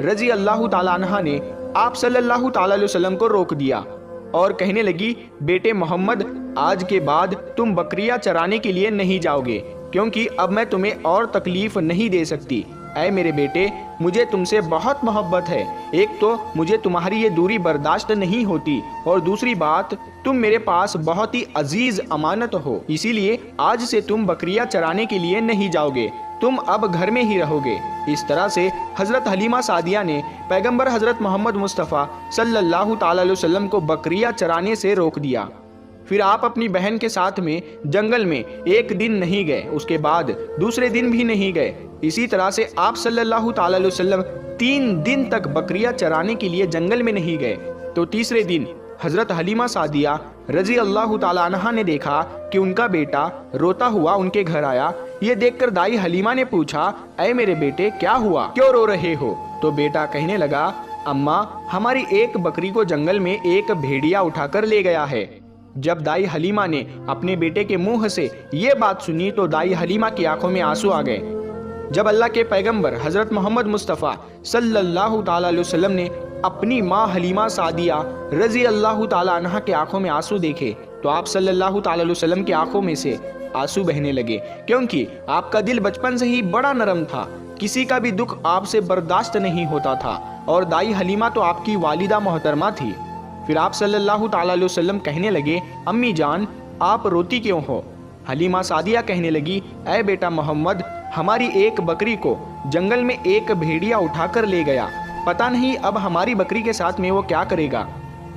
رضی اللہ تعالیٰ عنہ نے آپ صلی اللہ تعالیٰ علیہ وسلم کو روک دیا اور کہنے لگی، بیٹے محمد، آج کے بعد تم بکریاں چرانے کے لیے نہیں جاؤ گے، کیونکہ اب میں تمہیں اور تکلیف نہیں دے سکتی۔ اے میرے بیٹے، مجھے تم سے بہت محبت ہے، ایک تو مجھے تمہاری یہ دوری برداشت نہیں ہوتی، اور دوسری بات تم میرے پاس بہت ہی عزیز امانت ہو، اسی لیے آج سے تم بکریاں چرانے کے لیے نہیں جاؤ گے، تم اب گھر میں ہی رہو گے۔ اس طرح سے حضرت حلیمہ سعدیہ نے پیغمبر حضرت محمد مصطفیٰ صلی اللہ تعالیٰ علیہ وسلم کو بکریاں چرانے سے روک دیا۔ پھر آپ اپنی بہن کے ساتھ میں جنگل میں ایک دن نہیں گئے، اس کے بعد دوسرے دن بھی نہیں گئے۔ اسی طرح سے آپ صلی اللہ تعالیٰ علیہ وسلم 3 دن تک بکریاں چرانے کے لیے جنگل میں نہیں گئے۔ تو تیسرے دن حضرت حلیمہ سعدیہ رضی اللہ تعالیٰ عنہ نے دیکھا کہ ان کا بیٹا روتا ہوا ان کے گھر آیا۔ یہ دیکھ کر دائی حلیمہ نے پوچھا، اے میرے بیٹے، کیا ہوا، کیوں رو رہے ہو؟ تو بیٹا کہنے لگا، اماں، ہماری ایک بکری کو جنگل میں ایک بھیڑیا اٹھا کر لے گیا ہے۔ جب دائی حلیمہ نے اپنے بیٹے کے منہ سے یہ بات سنی تو دائی حلیمہ کی آنکھوں میں آنسو آ گئے۔ جب اللہ کے پیغمبر حضرت محمد مصطفیٰ صلی اللہ تعالیٰ علیہ وسلم نے اپنی ماں حلیمہ سعدیہ رضی اللہ تعالیٰ عنہ کے آنکھوں میں آنسو دیکھے تو آپ صلی اللہ تعالیٰ علیہ وسلم کی آنکھوں میں سے آنسو بہنے لگے، کیونکہ آپ کا دل بچپن سے ہی بڑا نرم تھا، کسی کا بھی دکھ آپ سے برداشت نہیں ہوتا تھا، اور دائی حلیمہ تو آپ کی والدہ محترمہ تھی۔ پھر آپ صلی اللہ تعالیٰ علیہ وسلم کہنے لگے، امی جان، آپ روتی کیوں ہو؟ حلیمہ سعدیہ کہنے لگی، اے بیٹا محمد، ہماری ایک بکری کو جنگل میں ایک بھیڑیا اٹھا کر لے گیا، پتہ نہیں اب ہماری بکری کے ساتھ میں وہ کیا کرے گا۔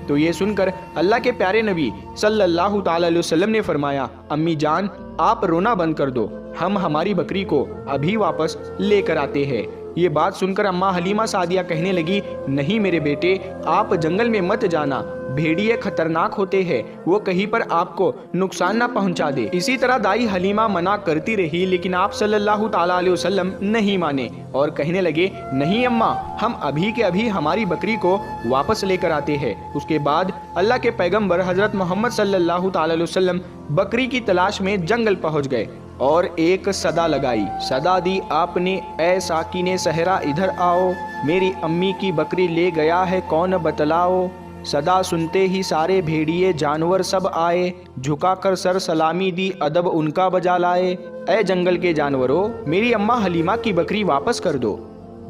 تو یہ سن کر اللہ کے پیارے نبی صلی اللہ تعالیٰ علیہ وسلم نے فرمایا، امی جان، آپ رونا بند کر دو، ہم ہماری بکری کو ابھی واپس لے کر آتے ہیں۔ یہ بات سن کر اماں حلیمہ سعدیہ کہنے لگی، نہیں میرے بیٹے، آپ جنگل میں مت جانا، بھیڑیے خطرناک ہوتے ہیں، وہ کہیں پر آپ کو نقصان نہ پہنچا دے۔ اسی طرح دائی حلیمہ منع کرتی رہی، لیکن آپ صلی اللہ تعالیٰ علیہ وسلم نہیں مانے اور کہنے لگے، نہیں اماں، ہم ابھی کے ابھی ہماری بکری کو واپس لے کر آتے ہیں۔ اس کے بعد اللہ کے پیغمبر حضرت محمد صلی اللہ تعالیٰ علیہ وسلم بکری کی تلاش میں جنگل پہنچ گئے اور ایک صدا لگائی، صدا دی آپ نے، اے ساکن صحرا ادھر آؤ، میری امی کی بکری لے گیا ہے کون بتلاؤ۔ صدا سنتے ہی سارے بھیڑیے جانور سب آئے، جھکا کر سر سلامی دی ادب ان کا بجا لائے، اے جنگل کے جانوروں، میری اماں حلیمہ کی بکری واپس کر دو۔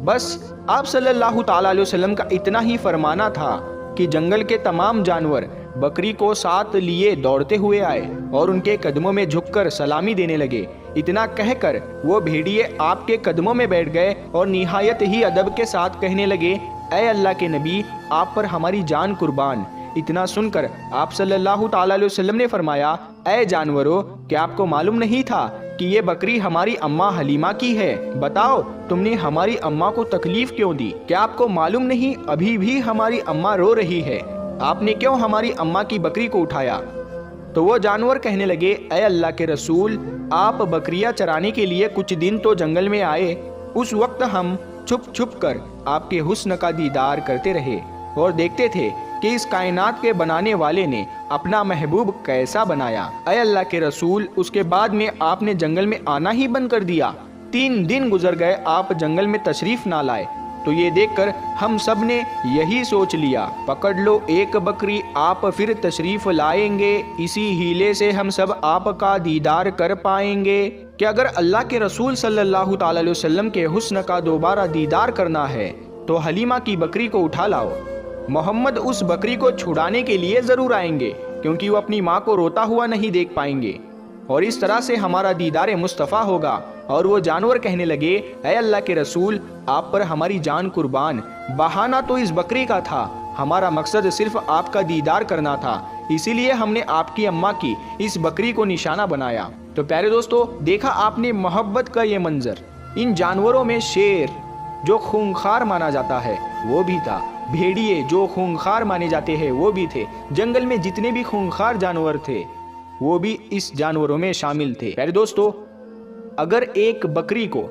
بس آپ صلی اللہ تعالیٰ علیہ وسلم کا اتنا ہی فرمانا تھا کہ جنگل کے تمام جانور بکری کو ساتھ لیے دوڑتے ہوئے آئے اور ان کے قدموں میں جھک کر سلامی دینے لگے۔ اتنا کہہ کر وہ بھیڑیے آپ کے قدموں میں بیٹھ گئے اور نہایت ہی ادب کے ساتھ کہنے لگے، اے اللہ کے نبی، آپ پر ہماری جان قربان۔ اتنا سن کر آپ صلی اللہ تعالیٰ علیہ وسلم نے فرمایا، اے جانوروں، کیا آپ کو معلوم نہیں تھا کہ یہ بکری ہماری اماں حلیمہ کی ہے؟ بتاؤ، تم نے ہماری اماں کو تکلیف کیوں دی؟ کیا آپ کو معلوم نہیں ابھی بھی ہماری اماں رو رہی ہے؟ آپ نے کیوں ہماری اماں کی بکری کو اٹھایا؟ تو وہ جانور کہنے لگے، اے اللہ کے رسول، آپ بکریاں چرانے کے لیے کچھ دن تو جنگل میں آئے، اس وقت ہم چھپ چھپ کر آپ کے حسن کا دیدار کرتے رہے اور دیکھتے تھے کہ اس کائنات کے بنانے والے نے اپنا محبوب کیسا بنایا۔ اے اللہ کے رسول، اس کے بعد میں آپ نے جنگل میں آنا ہی بند کر دیا، 3 دن گزر گئے، آپ جنگل میں تشریف نہ لائے۔ تو یہ دیکھ کر ہم سب نے یہی سوچ لیا، پکڑ لو ایک بکری، آپ پھر تشریف لائیں گے، اسی ہیلے سے ہم سب آپ کا دیدار کر پائیں گے کہ اگر اللہ کے رسول صلی اللہ تعالیٰ علیہ وسلم کے حسن کا دوبارہ دیدار کرنا ہے تو حلیمہ کی بکری کو اٹھا لاؤ۔ محمد اس بکری کو چھڑانے کے لیے ضرور آئیں گے، کیونکہ وہ اپنی ماں کو روتا ہوا نہیں دیکھ پائیں گے، اور اس طرح سے ہمارا دیدار مصطفیٰ ہوگا۔ اور وہ جانور کہنے لگے، اے اللہ کے رسول، آپ پر ہماری جان قربان، بہانہ تو اس بکری کا تھا، ہمارا مقصد صرف آپ کا دیدار کرنا تھا، اسی لیے ہم نے آپ کی اماں کی اس بکری کو نشانہ بنایا۔ تو پیارے دوستو، دیکھا آپ نے محبت کا یہ منظر، ان جانوروں میں شیر جو خونخوار مانا جاتا ہے وہ بھی تھا، بھیڑیے جو خونخوار مانے جاتے ہیں وہ بھی تھے، جنگل میں جتنے بھی خونخوار جانور تھے وہ بھی اس جانوروں میں شامل تھے۔ پیارے دوستو، اگر ایک بکری کو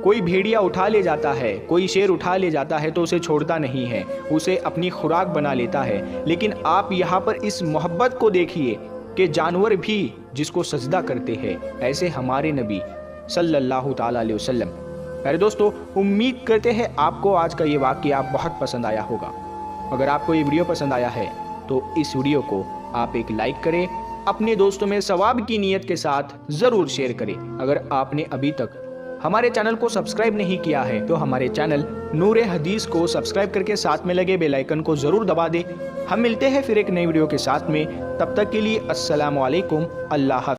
کوئی بھیڑیا اٹھا لے جاتا ہے، کوئی شیر اٹھا لے جاتا ہے تو اسے چھوڑتا نہیں ہے، اسے اپنی خوراک بنا لیتا ہے، لیکن آپ یہاں پر اس محبت کو دیکھیے کہ جانور بھی جس کو سجدہ کرتے ہیں، ایسے ہمارے نبی صلی اللہ تعالیٰ علیہ وسلم پیارے دوستو، امید کرتے ہیں آپ کو آج کا یہ واقعہ بہت پسند آیا ہوگا۔ اگر آپ کو یہ ویڈیو پسند آیا ہے تو اس ویڈیو کو آپ ایک لائک کریں، اپنے دوستوں میں ثواب کی نیت کے ساتھ ضرور شیئر کریں۔ اگر آپ نے ابھی تک ہمارے چینل کو سبسکرائب نہیں کیا ہے تو ہمارے چینل نور حدیث کو سبسکرائب کر کے ساتھ میں لگے بیل آئیکن کو ضرور دبا دیں۔ ہم ملتے ہیں پھر ایک نئی ویڈیو کے ساتھ میں، تب تک کے لیے السلام علیکم، اللہ حافظ۔